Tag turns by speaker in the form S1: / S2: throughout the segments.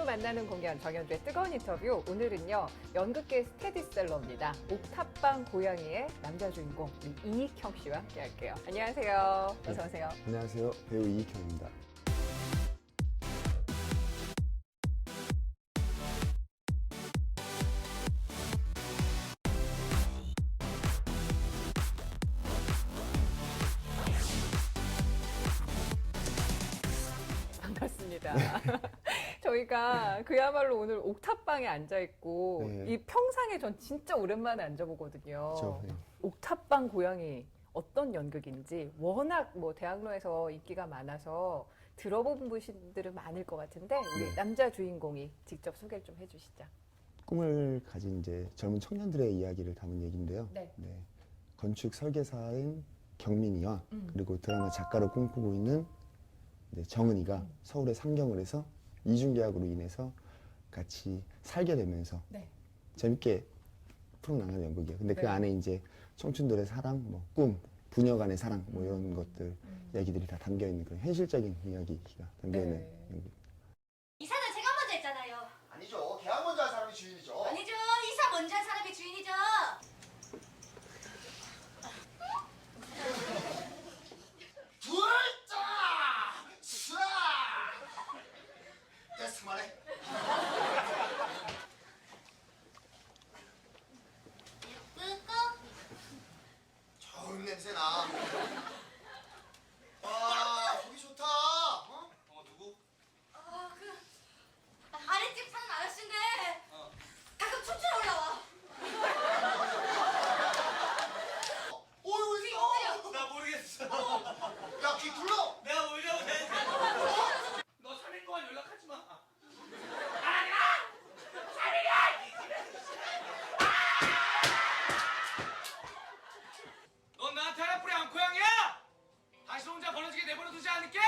S1: 만나는 공연 정연주의 뜨거운 인터뷰. 오늘은요 연극계 스테디셀러입니다. 옥탑방 고양이의 남자 주인공 우리 이익형 씨와 함께할게요. 안녕하세요. 어서 오세요.
S2: 안녕하세요. 배우 이익형입니다.
S1: 반갑습니다. 저희가 그야말로 오늘 옥탑방에 앉아있고
S2: 네.
S1: 이 평상에 전 진짜 오랜만에 앉아보거든요.
S2: 그렇죠. 네.
S1: 옥탑방 고양이 어떤 연극인지 워낙 뭐 대학로에서 인기가 많아서 들어본 분들은 많을 것 같은데 우리
S2: 네.
S1: 남자 주인공이 직접 소개를 좀 해주시죠.
S2: 꿈을 가진 이제 젊은 청년들의 이야기를 담은 얘기인데요.
S1: 네.
S2: 건축 설계사인 경민이와 그리고 드라마 작가로 꿈꾸고 있는 이제 정은이가 서울에 상경을 해서 이중계약으로 인해서 같이 살게 되면서
S1: 네.
S2: 재밌게 풀어나가는 연극이에요. 근데
S1: 네.
S2: 그 안에 이제 청춘들의 사랑, 뭐 꿈, 부녀 간의 사랑, 뭐 이런 것들 이야기들이 다 담겨 있는 그런 현실적인 이야기가 담겨 있는
S1: 네.
S2: 연극.
S3: 이사는 제가 먼저 했잖아요.
S4: 아니죠. 계약 먼저 한 사람이 주인이죠.
S3: 아니죠. 이사 먼저 한 사람이 주인이죠.
S4: 둘자 쏴. 됐어 말해.
S3: 예쁘고
S4: 좋은 냄새 나. 와 보기 좋다. 어? 누구?
S3: 아랫집 사는 아저씨인데 가끔 춤추러 올라와.
S4: 어디 있어?
S5: 나 모르겠어.
S4: 야귀 굴러.
S5: 내가 오려고 했는데. 너 3일 동안 연락하지 마. 넌 나한테 하나뿐이 안 고양이야! 다시 혼자 벌어지게 내버려 두지 않을게!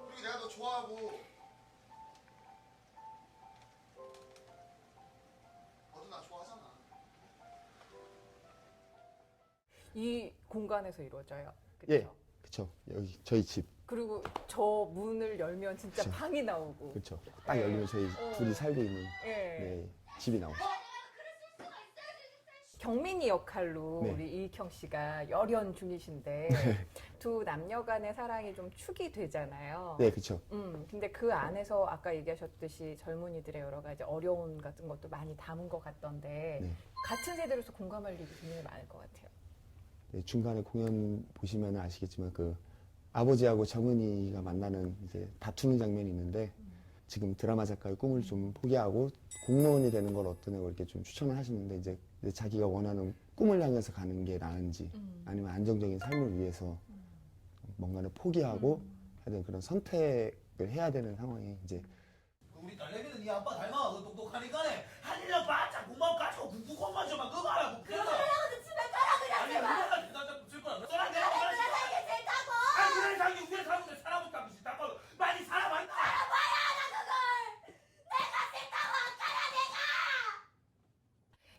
S4: 그리고 내가 너 좋아하고. 너도 나 좋아하잖아.
S1: 이 공간에서 이루어져요.
S2: 예,
S1: 그렇죠?
S2: 그쵸. 여기 저희 집.
S1: 그리고 저 문을 열면 진짜
S2: 그쵸.
S1: 방이 나오고.
S2: 그렇죠. 딱 열리면 저희 둘이 살고 있는
S1: 예.
S2: 네, 집이 나오죠.
S1: 경민이 역할로
S2: 네.
S1: 우리 이익형 씨가 열연 중이신데 두 남녀 간의 사랑이 좀 축이 되잖아요.
S2: 네, 그렇죠.
S1: 근데 그 안에서 아까 얘기하셨듯이 젊은이들의 여러 가지 어려움 같은 것도 많이 담은 것 같던데
S2: 네.
S1: 같은 세대로서 공감할 일이 굉장히 많을 것 같아요.
S2: 네, 중간에 공연 보시면 아시겠지만 그 아버지하고 정은이가 만나는 이제 다투는 장면이 있는데 지금 드라마 작가의 꿈을 좀 포기하고 공무원이 되는 걸 어떠냐고 이렇게 좀 추천을 하시는데 이제 자기가 원하는 꿈을 향해서 가는 게 나은지 아니면 안정적인 삶을 위해서 뭔가를 포기하고 해야 되는 그런 선택을 해야 되는 상황이 이제
S5: 우리 딸내미는 네 아빠 닮아. 그 똑똑하니까네. 한일년 바짝 공부하고 가지고 국국공만 좀만 그거 하라고.
S3: 그러면 집에 가라 그냥
S5: 아니,
S3: 제발.
S5: 우리가 대단장 붙일 거야. 너랑 내가
S3: 그래
S5: 말하지 마.
S3: 살기 싫다고.
S5: 아니, 그래, 자기 우리 사람들 사람부터 하기 싫다고. 많이 살아봤다.
S3: 뭐야 나 그걸. 내가 싫다고 안 가라 내가.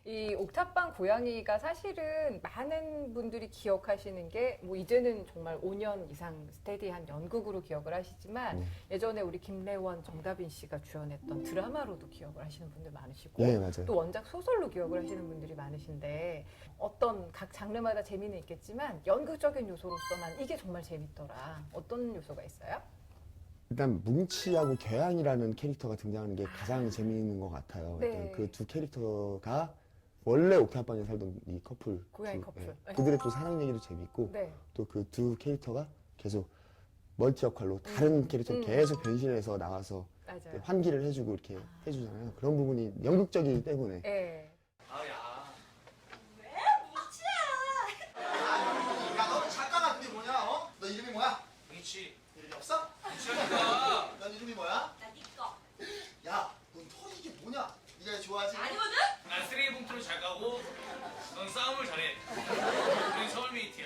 S1: 이 옥탑방 고양이가 사실은 많은 분들이 기억하시는 게 뭐 이제는 정말 5년 이상 스테디한 연극으로 기억을 하시지만 예전에 우리 김래원, 정다빈 씨가 주연했던 드라마로도 기억을 하시는 분들 많으시고
S2: 예, 맞아요.
S1: 또 원작 소설로 기억을 하시는 분들이 많으신데 어떤 각 장르마다 재미는 있겠지만 연극적인 요소로서만 이게 정말 재밌더라. 어떤 요소가 있어요?
S2: 일단 뭉치하고 교양이라는 캐릭터가 등장하는 게 가장 재미있는 것 같아요.
S1: 네.
S2: 일단 그 두 캐릭터가 원래 옥탑방에 살던 이 커플,
S1: 고양이
S2: 두,
S1: 커플.
S2: 예. 그들의 또 사랑 얘기도 재밌고
S1: 네.
S2: 또 그 두 캐릭터가 계속 멀티 역할로 다른 캐릭터 계속 변신해서 나와서
S1: 맞아요.
S2: 환기를 해주고 이렇게 해주잖아요. 그런 부분이 연극적이기 때문에
S1: 예.
S5: 아야.
S4: 야 너는 작가가 그게 뭐냐? 어? 너 이름이 뭐야?
S5: 미치.
S4: 이름이 없어?
S5: 미치니까.
S4: 넌 이름이 뭐야?
S3: 나 네 거.
S4: 야, 넌 토이 이게 뭐냐? 네가 좋아하지?
S3: 아니거든.
S5: 난 쓰레기 봉투를 잘 가고, 넌 싸움을 잘해. 우린 서울메이트야.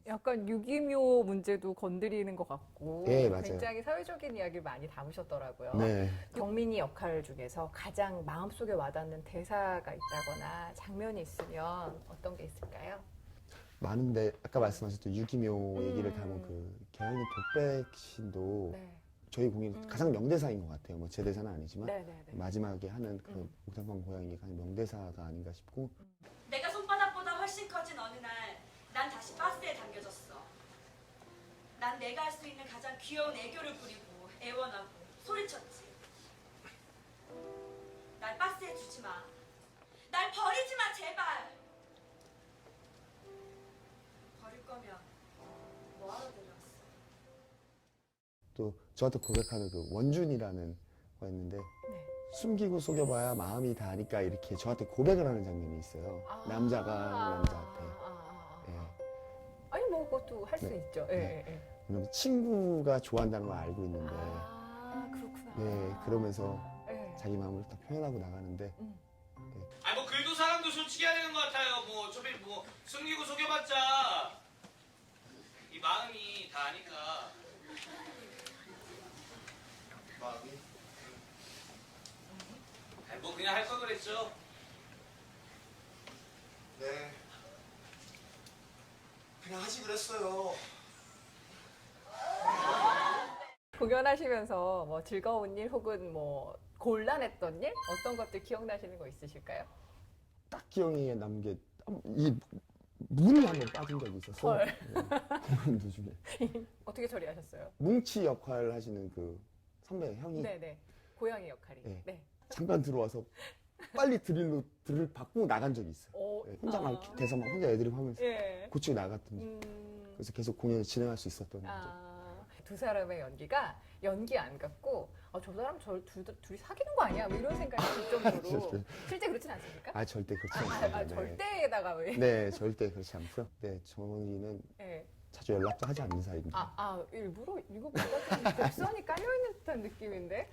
S1: 약간 유기묘 문제도 건드리는 것 같고
S2: 예, 맞아요.
S1: 굉장히 사회적인 이야기를 많이 담으셨더라고요.
S2: 네.
S1: 경민이 역할 중에서 가장 마음속에 와닿는 대사가 있다거나 장면이 있으면 어떤 게 있을까요?
S2: 많은데 아까 말씀하셨던 유기묘 얘기를 담은 그 개연이 독백신도
S1: 네.
S2: 저희 공연 가장 명대사인 것 같아요. 뭐 제 대사는 아니지만
S1: 네네네.
S2: 마지막에 하는 그 옥탑방 고양이 가장 명대사가 아닌가 싶고.
S3: 내가 손바닥보다 훨씬 커진 어느 날 난 다시 바스에 당겨졌어. 난 내가 할 수 있는 가장 귀여운 애교를 부리고 애원하고 소리쳤지. 날 바스에 두지 마. 날 버리지 마 제발. 버릴 거면 뭐하러 데려왔어?
S2: 또 저한테 고백하는 그 원준이라는 거였는데
S1: 네.
S2: 숨기고 속여봐야 마음이 다하니까 이렇게 저한테 고백을 하는 장면이 있어요. 남자가 남자한테. 예.
S1: 아니 뭐 그것도 할 수
S2: 네.
S1: 있죠.
S2: 네.
S1: 예, 예.
S2: 왜냐면 친구가 좋아한다는 걸 알고 있는데
S1: 그렇구나.
S2: 네, 그러면서
S1: 예.
S2: 자기 마음을 딱 표현하고 나가는데
S5: 아니 뭐 그래도 사람도 솔직히 해야 되는 것 같아요. 뭐 어차피 뭐 숨기고 속여봤자 이 마음이 다 아니까.
S4: 마음이
S5: 아니 뭐 그냥 할 걸 그랬죠.
S4: 네 그냥 하지 그랬어요.
S1: 공연하시면서 뭐 즐거운 일 혹은 뭐 곤란했던 일 어떤 것들 기억나시는 거 있으실까요?
S2: 딱 기억에 남는 게 이 문이 한번 빠진 적이 있어서
S1: 헐.
S2: 공연 도중에
S1: 어떻게 처리하셨어요?
S2: 뭉치 역할 하시는 그 선배 형이
S1: 네네. 고양이 역할이.
S2: 네.
S1: 네.
S2: 잠깐 들어와서 빨리 드릴을 받고 나간 적이 있어요.
S1: 오,
S2: 네, 혼자 막 돼서 막 혼자 애드립 하면서
S1: 예.
S2: 고치고 나갔더니 그래서 계속 공연을 진행할 수 있었던 거죠.
S1: 두 사람의 연기가 연기 안 같고 저 사람 둘이 사귀는 거 아니야? 뭐 이런 생각이 들 정도로 실제 그렇진 않습니까?
S2: 아 절대 그렇지 않습니다. 네.
S1: 절대에다가 왜?
S2: 네, 절대 그렇지 않고요. 네, 정원이는
S1: 네.
S2: 자주 연락도 하지 않는 사이입니다.
S1: 일부러 이거 뭔가 좀 곡선이 깔려있는 듯한 느낌인데?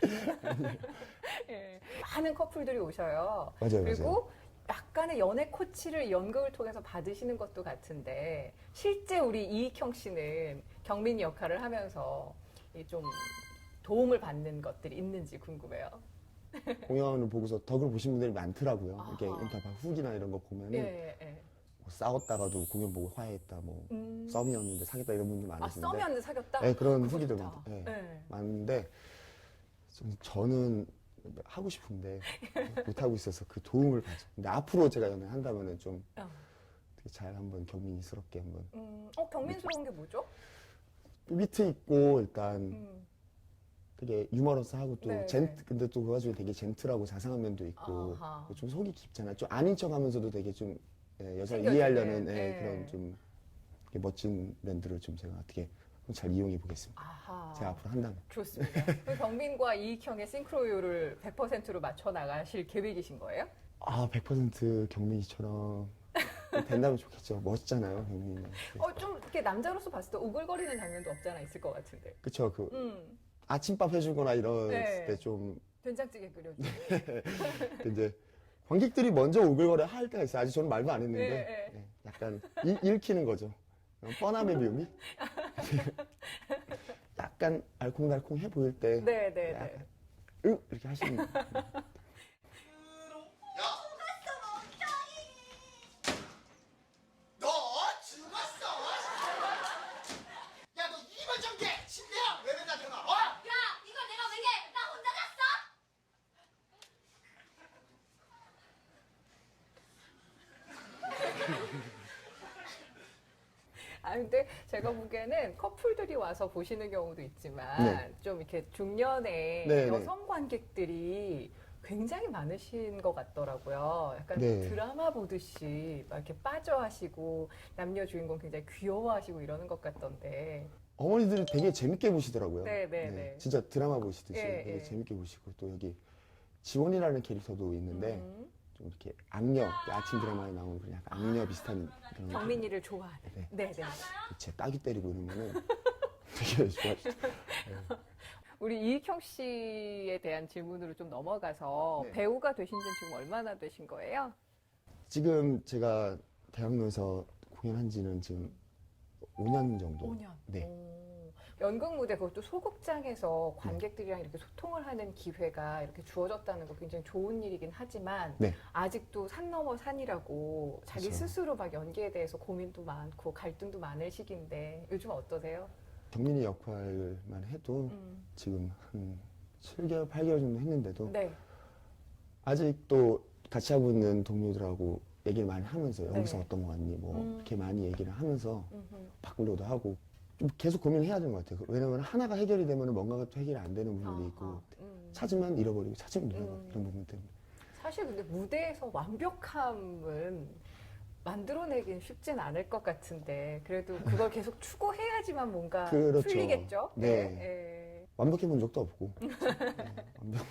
S1: 예. 많은 커플들이 오셔요.
S2: 맞아요,
S1: 그리고
S2: 맞아요.
S1: 약간의 연애 코치를 연극을 통해서 받으시는 것도 같은데 실제 우리 이익형 씨는 경민 역할을 하면서 좀 도움을 받는 것들이 있는지 궁금해요.
S2: 공연을 보고서 덕을 보신 분들이 많더라고요.
S1: 아하.
S2: 이렇게 인터뷰 후기나 이런 거 보면은
S1: 예, 예.
S2: 뭐 싸웠다가도 공연 보고 화해했다, 뭐 썸이었는데 사귀었다 이런 분들 많으신데.
S1: 썸이었는데 사귀었다?
S2: 네, 그런
S1: 그거
S2: 후기들
S1: 좋다.
S2: 네,
S1: 네.
S2: 많은데 저는 하고 싶은데 못 하고 있어서 그 도움을 받죠. 근데 앞으로 제가 연애한다면은 좀 되게 잘 한번 경민이스럽게 한번
S1: 경민스러운 게 뭐죠?
S2: 위트 있고 일단 되게 유머러스하고 또
S1: 네.
S2: 근데 또 그 와중에 되게 젠틀하고 자상한 면도 있고
S1: 아하.
S2: 좀 속이 깊잖아요. 좀 아닌 척하면서도 되게 좀 여자를
S1: 챙겨주는,
S2: 이해하려는
S1: 네.
S2: 그런 좀 이렇게 멋진 면들을 좀 제가 어떻게 잘 이용해 보겠습니다.
S1: 아하.
S2: 제가 앞으로 한다면.
S1: 좋습니다. 그럼 경민과 이익형의 싱크로율을 100%로 맞춰 나가실 계획이신 거예요?
S2: 100% 경민이처럼 된다면 좋겠죠. 멋있잖아요, 경민이. 네.
S1: 좀 이렇게 남자로서 봤을 때 오글거리는 장면도 없지 않아 있을 것 같은데.
S2: 그쵸. 아침밥 해주거나 이랬을
S1: 네.
S2: 때 좀
S1: 된장찌개 끓여주고.
S2: 이제 관객들이 먼저 오글거려 할 때가 있어요. 아직 저는 말도 안 했는데
S1: 네, 네.
S2: 약간 읽히는 거죠. 뻔함의 묘미? 약간 알콩달콩해 보일 때
S1: 네네네.
S2: 약간 이렇게 하시는 거예요.
S4: 너 죽었어. 야, 너 이번 전개 침대야 왜 맨날 들어가?
S3: 야, 이거 내가 왜 해? 나 혼자 잤어?
S1: 근데 제가 보기에는 커플들이 와서 보시는 경우도 있지만
S2: 네.
S1: 좀 이렇게 중년의
S2: 네,
S1: 여성 관객들이 굉장히 많으신 것 같더라고요. 약간
S2: 네.
S1: 드라마 보듯이 막 이렇게 빠져하시고 남녀 주인공 굉장히 귀여워하시고 이러는 것 같던데.
S2: 어머니들이 되게 재밌게 보시더라고요.
S1: 네, 네, 네.
S2: 진짜 드라마 보시듯이
S1: 예,
S2: 되게
S1: 예.
S2: 재밌게 보시고 또 여기 지원이라는 캐릭터도 있는데 좀 이렇게 악녀, 아침 드라마에 나오는 그런 약간 악녀 비슷한 그런
S1: 경민이를 좋아하는.
S2: 네.
S1: 네, 네.
S2: 제 따귀 때리고 이러면은 되게 좋아하시죠.
S1: 우리 이익형 씨에 대한 질문으로 좀 넘어가서
S2: 네.
S1: 배우가 되신 지는 지금 얼마나 되신 거예요?
S2: 지금 제가 대학로에서 공연한 지는 지금 5년 정도.
S1: 5년.
S2: 네.
S1: 연극 무대 그것도 소극장에서 관객들이랑 이렇게 소통을 하는 기회가 이렇게 주어졌다는 거 굉장히 좋은 일이긴 하지만
S2: 네.
S1: 아직도 산 넘어 산이라고 자기
S2: 그렇죠.
S1: 스스로 막 연기에 대해서 고민도 많고 갈등도 많을 시기인데 요즘 어떠세요?
S2: 경민이 역할만 해도 지금 한 7개월, 8개월 정도 했는데도
S1: 네.
S2: 아직도 같이 하고 있는 동료들하고 얘기를 많이 하면서
S1: 네.
S2: 여기서 어떤 거 같니 뭐 이렇게 많이 얘기를 하면서
S1: 음흠.
S2: 바꾸려도 하고 좀 계속 고민을 해야 되는 것 같아요. 왜냐면 하나가 해결이 되면 뭔가가 또 해결이 안 되는 부분도 있고
S1: 아하.
S2: 찾으면 잃어버리고 찾으면 잃어버리고 이런 부분 때문에
S1: 사실 근데 무대에서 완벽함은 만들어내긴 쉽진 않을 것 같은데 그래도 그걸 계속 추구해야지만 뭔가
S2: 그렇죠.
S1: 풀리겠죠?
S2: 네.
S1: 예.
S2: 완벽해 본 적도 없고 완벽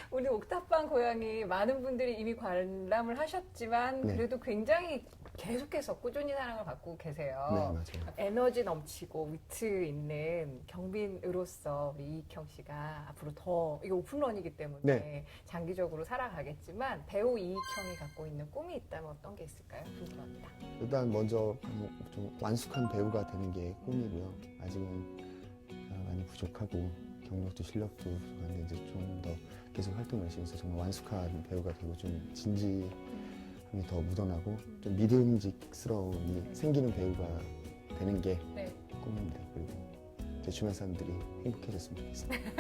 S1: 우리 옥탑방 고양이 많은 분들이 이미 관람을 하셨지만
S2: 네.
S1: 그래도 굉장히 계속해서 꾸준히 사랑을 받고 계세요.
S2: 네 맞아요.
S1: 에너지 넘치고 위트 있는 경빈으로서 우리 이익형 씨가 앞으로 더 이게 오픈런이기 때문에
S2: 네.
S1: 장기적으로 살아가겠지만 배우 이익형이 갖고 있는 꿈이 있다면 어떤 게 있을까요? 궁금합니다.
S2: 일단 먼저 좀 완숙한 배우가 되는 게 꿈이고요. 아직은 많이 부족하고 경력도 실력도 부족한데 이제 좀 더 계속 활동을 열심히 해서 정말 완숙한 배우가 되고 좀 진지함이 더 묻어나고 좀 믿음직스러움이 생기는 배우가 되는 게
S1: 네.
S2: 꿈입니다. 그리고 제 주변 사람들이 행복해졌으면 좋겠습니다.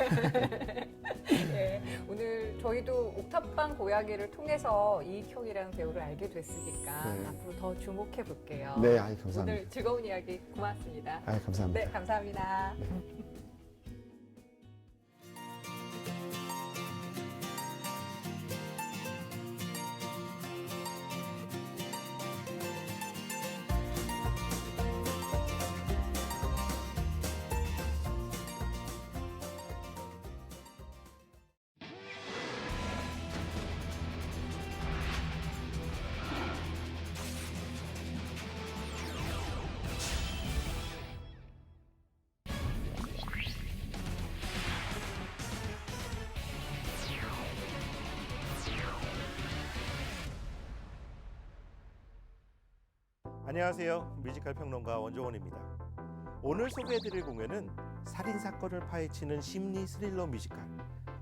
S1: 네, 오늘 저희도 옥탑방 고양이를 통해서 이익형이라는 배우를 알게 됐으니까
S2: 네.
S1: 앞으로 더 주목해 볼게요.
S2: 네, 아이 감사합니다.
S1: 오늘 즐거운 이야기 고맙습니다.
S2: 아이 감사합니다.
S1: 네, 감사합니다.
S6: 안녕하세요. 뮤지컬 평론가 원종원입니다. 오늘 소개해드릴 공연은 살인사건을 파헤치는 심리 스릴러 뮤지컬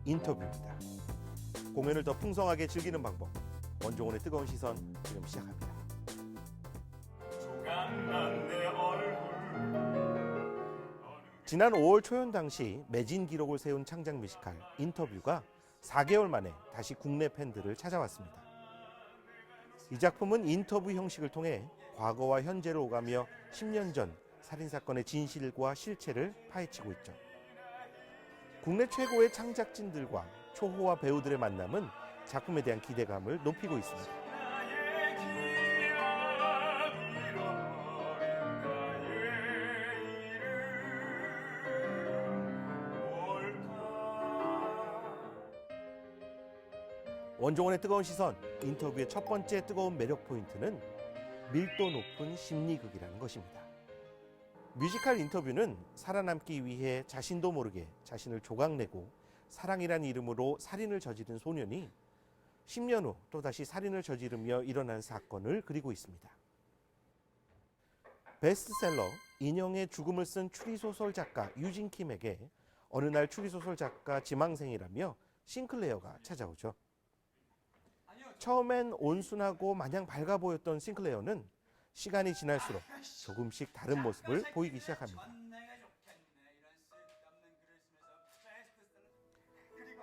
S6: 인터뷰입니다. 공연을 더 풍성하게 즐기는 방법, 원종원의 뜨거운 시선 지금 시작합니다. 지난 5월 초연 당시 매진 기록을 세운 창작 뮤지컬 인터뷰가 4개월 만에 다시 국내 팬들을 찾아왔습니다. 이 작품은 인터뷰 형식을 통해 과거와 현재를 오가며 10년 전 살인사건의 진실과 실체를 파헤치고 있죠. 국내 최고의 창작진들과 초호화 배우들의 만남은 작품에 대한 기대감을 높이고 있습니다. 원종원의 뜨거운 시선, 인터뷰의 첫 번째 뜨거운 매력 포인트는 밀도 높은 심리극이라는 것입니다. 뮤지컬 인터뷰는 살아남기 위해 자신도 모르게 자신을 조각내고 사랑이란 이름으로 살인을 저지른 소년이 10년 후 또다시 살인을 저지르며 일어난 사건을 그리고 있습니다. 베스트셀러 인형의 죽음을 쓴 추리소설 작가 유진 킴에게 어느 날 추리소설 작가 지망생이라며 싱클레어가 찾아오죠. 처음엔 온순하고 마냥 밝아 보였던 싱클레어는 시간이 지날수록 조금씩 다른 모습을 보이기 시작합니다.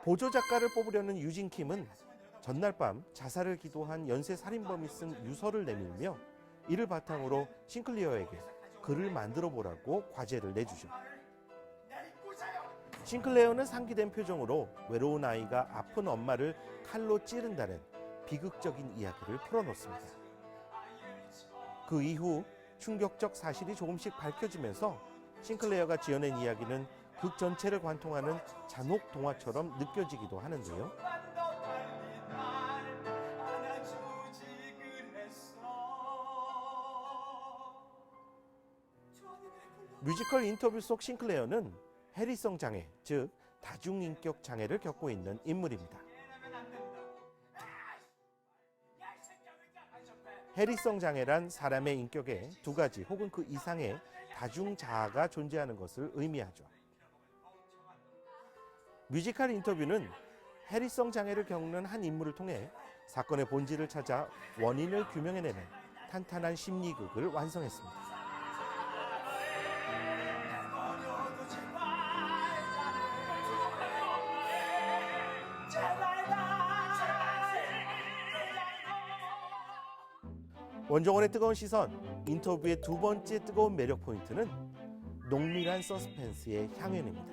S6: 보조 작가를 뽑으려는 유진 킴은 전날 밤 자살을 기도한 연쇄 살인범이 쓴 유서를 내밀며 이를 바탕으로 싱클레어에게 글을 만들어 보라고 과제를 내주죠. 싱클레어는 상기된 표정으로 외로운 아이가 아픈 엄마를 칼로 찌른다는 비극적인 이야기를 풀어놓습니다. 그 이후 충격적 사실이 조금씩 밝혀지면서 싱클레어가 지어낸 이야기는 극 전체를 관통하는 잔혹 동화처럼 느껴지기도 하는데요. 뮤지컬 인터뷰 속 싱클레어는 해리성 장애, 즉 다중인격 장애를 겪고 있는 인물입니다. 해리성 장애란 사람의 인격에 두 가지 혹은 그 이상의 다중자아가 존재하는 것을 의미하죠. 뮤지컬 인터뷰는 해리성 장애를 겪는 한 인물을 통해 사건의 본질을 찾아 원인을 규명해내는 탄탄한 심리극을 완성했습니다. 원정원의 뜨거운 시선, 인터뷰의 두 번째 뜨거운 매력 포인트는 농밀한 서스펜스의 향연입니다.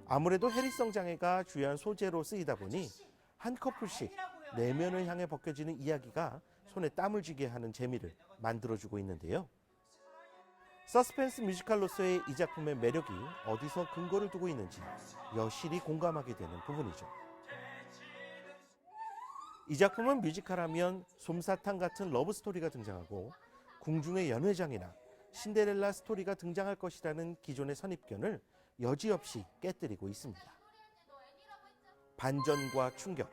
S6: 아무래도 해리성 장애가 주요한 소재로 쓰이다 보니 한 커플씩 내면을 향해 벗겨지는 이야기가 손에 땀을 쥐게 하는 재미를 만들어주고 있는데요. 서스펜스 뮤지컬로서의 이 작품의 매력이 어디서 근거를 두고 있는지 여실히 공감하게 되는 부분이죠. 이 작품은 뮤지컬하면 솜사탕 같은 러브스토리가 등장하고 궁중의 연회장이나 신데렐라 스토리가 등장할 것이라는 기존의 선입견을 여지없이 깨뜨리고 있습니다. 반전과 충격,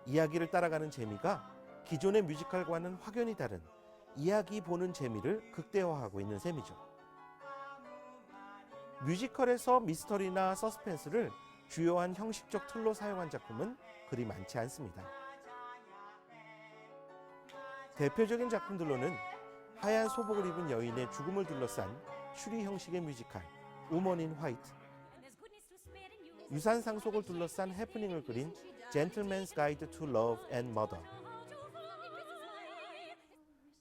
S6: 이야기를 따라가는 재미가 기존의 뮤지컬과는 확연히 다른 이야기 보는 재미를 극대화하고 있는 셈이죠. 뮤지컬에서 미스터리나 서스펜스를 주요한 형식적 틀로 사용한 작품은 그리 많지 않습니다. 대표적인 작품들로는 하얀 소복을 입은 여인의 죽음을 둘러싼 추리 형식의 뮤지컬 우먼 인 화이트, 유산 상속을 둘러싼 해프닝을 그린 Gentleman's Guide to Love and Murder,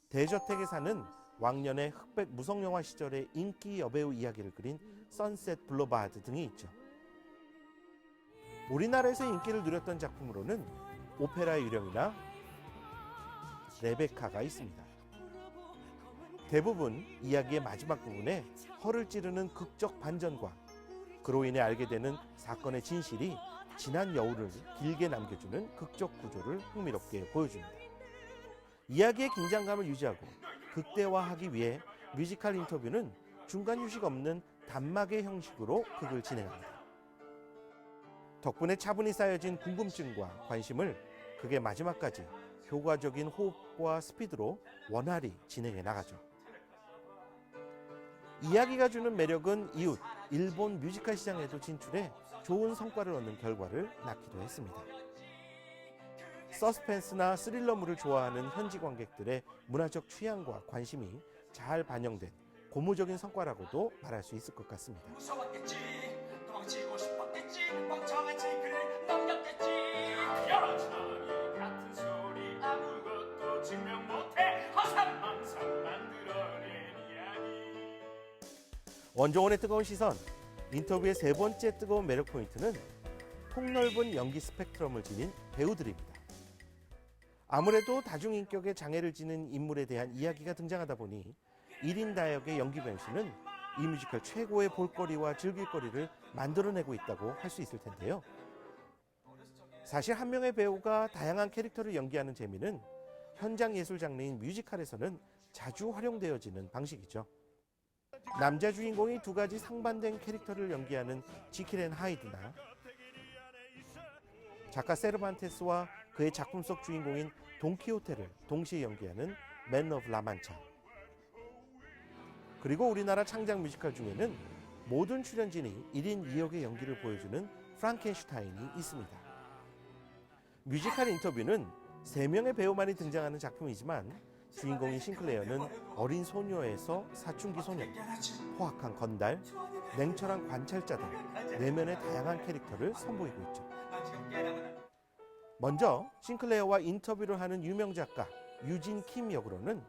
S6: 대저택에 사는 왕년의 흑백 무성영화 시절의 인기 여배우 이야기를 그린 선셋 블러바드 등이 있죠. 우리나라에서 인기를 누렸던 작품으로는 오페라 유령이나 레베카가 있습니다. 대부분 이야기의 마지막 부분에 허를 찌르는 극적 반전과 그로 인해 알게 되는 사건의 진실이 지난 여울을 길게 남겨주는 극적 구조를 흥미롭게 보여줍니다. 이야기의 긴장감을 유지하고 극대화하기 위해 뮤지컬 인터뷰는 중간 휴식 없는 단막의 형식으로 극을 진행합니다. 덕분에 차분히 쌓여진 궁금증과 관심을 극의 마지막까지 효과적인 호흡과 스피드로 원활히 진행해 나가죠. 이야기가 주는 매력은 이웃 일본 뮤지컬 시장에도 진출해 좋은 성과를 얻는 결과를 낳기도 했습니다. 서스펜스나 스릴러물을 좋아하는 현지 관객들의 문화적 취향과 관심이 잘 반영된 고무적인 성과라고도 말할 수 있을 것 같습니다.
S4: 무서웠겠지, 도망치고 싶었겠지, 멍청한 체크를 넘겼겠지. 여러 차이 같은 소리 아무것도 증명 못해 허상망상 만들어낸 이야기.
S6: 원정원의 뜨거운 시선, 인터뷰의 세 번째 뜨거운 매력 포인트는 폭넓은 연기 스펙트럼을 지닌 배우들입니다. 아무래도 다중인격의 장애를 지닌 인물에 대한 이야기가 등장하다 보니 1인 다역의 연기 변신은 이 뮤지컬 최고의 볼거리와 즐길거리를 만들어내고 있다고 할 수 있을 텐데요. 사실 한 명의 배우가 다양한 캐릭터를 연기하는 재미는 현장 예술 장르인 뮤지컬에서는 자주 활용되어지는 방식이죠. 남자 주인공이 두 가지 상반된 캐릭터를 연기하는 지킬 앤 하이드나 작가 세르반테스와 그의 작품 속 주인공인 돈키호테를 동시에 연기하는 맨 오브 라만차, 그리고 우리나라 창작 뮤지컬 중에는 모든 출연진이 1인 2역의 연기를 보여주는 프랑켄슈타인이 있습니다. 뮤지컬 인터뷰는 3명의 배우만이 등장하는 작품이지만 주인공인 싱클레어는 어린 소녀에서 사춘기 소년, 포악한 건달, 냉철한 관찰자 등 내면의 다양한 캐릭터를 선보이고 있죠. 먼저 싱클레어와 인터뷰를 하는 유명 작가 유진 킴 역으로는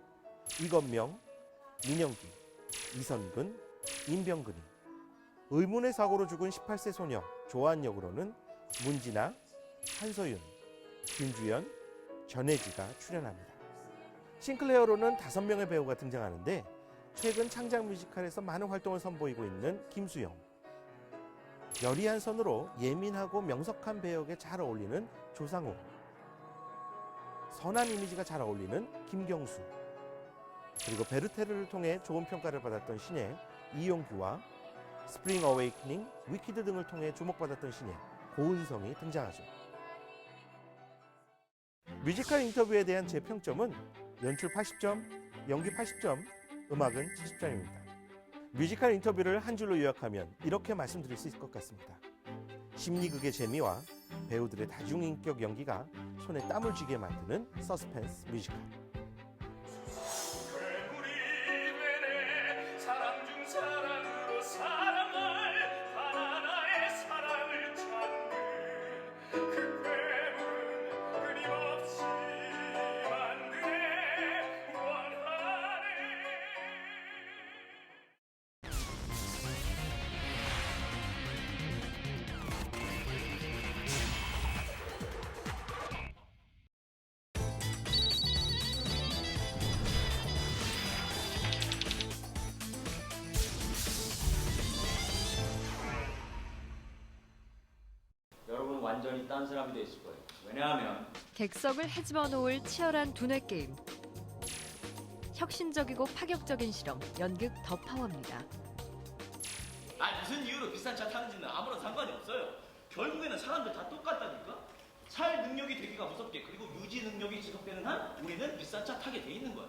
S6: 이건명, 민영기, 이선근, 임병근이, 의문의 사고로 죽은 18세 소녀 조안 역으로는 문진아, 한서윤, 김주연, 전혜지가 출연합니다. 싱클레어로는 5명의 배우가 등장하는데 최근 창작 뮤지컬에서 많은 활동을 선보이고 있는 김수영, 여리한 선으로 예민하고 명석한 배역에 잘 어울리는 조상우, 선한 이미지가 잘 어울리는 김경수, 그리고 베르테르를 통해 좋은 평가를 받았던 신예 이용규와 스프링 어웨이크닝, 위키드 등을 통해 주목받았던 신예 고은성이 등장하죠. 뮤지컬 인터뷰에 대한 제 평점은 연출 80점, 연기 80점, 음악은 70점입니다. 뮤지컬 인터뷰를 한 줄로 요약하면 이렇게 말씀드릴 수 있을 것 같습니다. 심리극의 재미와 배우들의 다중인격 연기가 손에 땀을 쥐게 만드는 서스펜스 뮤지컬.
S4: 괴물이 되네 사람 중 사람으로 사랑할 바나나의 사랑을 찾는 그 괴물은 끊임없이 만드네
S7: 완전히 딴 사람이 돼 있을 거예요. 왜냐하면
S8: 객석을 헤집어 놓을 치열한 두뇌 게임. 혁신적이고 파격적인 실험, 연극 더 파워입니다.
S7: 무슨 이유로 비싼 차 타는지는 아무런 상관이 없어요. 결국에는 사람들 다 똑같다니까. 살 능력이 되기가 무섭게 그리고 유지 능력이 지속되는 한 우리는 비싼 차 타게 돼 있는 거야.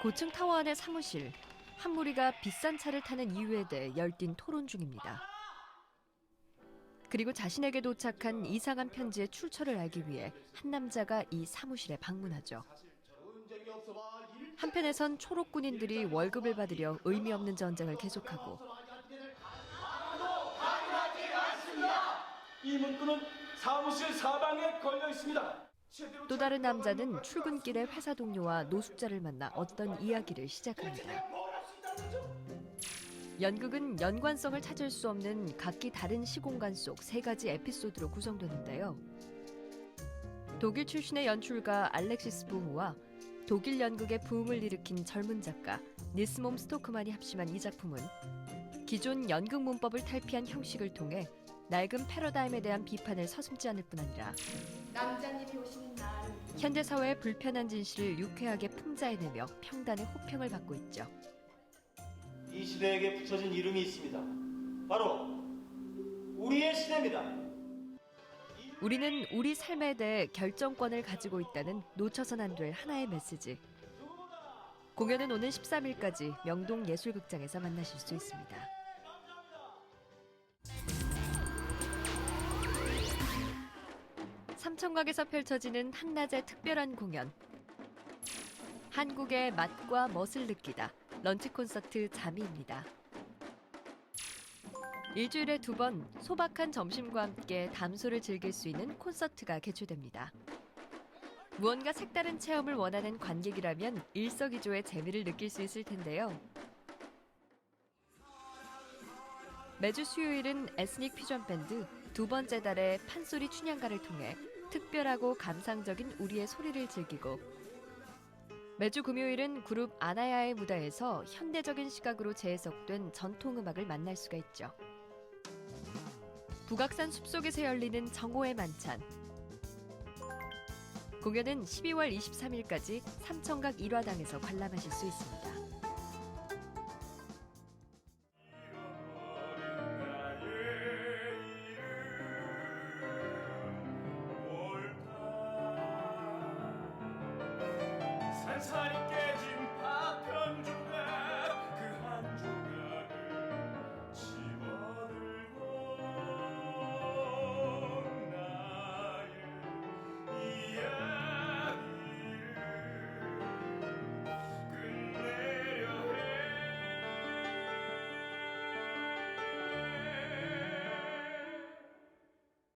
S8: 고층 타워 안의 사무실. 한 무리가 비싼 차를 타는 이유에 대해 열띤 토론 중입니다. 그리고 자신에게 도착한 이상한 편지의 출처를 알기 위해 한 남자가 이 사무실에 방문하죠. 한편에선 초록 군인들이 월급을 받으려 의미 없는 전쟁을 계속하고
S7: 이 문구는 사무실 사방에 걸려 있습니다.
S8: 또 다른 남자는 출근길에 회사 동료와 노숙자를 만나 어떤 이야기를 시작합니다. 연극은 연관성을 찾을 수 없는 각기 다른 시공간 속 세 가지 에피소드로 구성되는데요. 독일 출신의 연출가 알렉시스 부흐와 독일 연극의 부흥을 일으킨 젊은 작가 니스몸 스토크만이 합심한 이 작품은 기존 연극 문법을 탈피한 형식을 통해 낡은 패러다임에 대한 비판을 서슴지 않을 뿐 아니라
S1: 남자님이 오시는 날
S8: 현대사회의 불편한 진실을 유쾌하게 풍자해내며 평단의 호평을 받고 있죠.
S7: 이 시대에게 붙여진 이름이 있습니다. 바로 우리의 시대입니다.
S8: 우리는 우리 삶에 대해 결정권을 가지고 있다는 놓쳐선 안 될 하나의 메시지. 공연은 오는 13일까지 명동예술극장에서 만나실 수 있습니다. 삼청각에서 펼쳐지는 한낮의 특별한 공연. 한국의 맛과 멋을 느끼다. 런치 콘서트 자미입니다. 일주일에 2번 소박한 점심과 함께 담소를 즐길 수 있는 콘서트가 개최됩니다. 무언가 색다른 체험을 원하는 관객이라면 일석이조의 재미를 느낄 수 있을 텐데요. 매주 수요일은 에스닉 퓨전 밴드 두 번째 달의 판소리 춘향가를 통해 특별하고 감상적인 우리의 소리를 즐기고 매주 금요일은 그룹 아나야의 무대에서 현대적인 시각으로 재해석된 전통음악을 만날 수가 있죠. 북악산 숲속에서 열리는 정오의 만찬. 공연은 12월 23일까지 삼청각 1화당에서 관람하실 수 있습니다.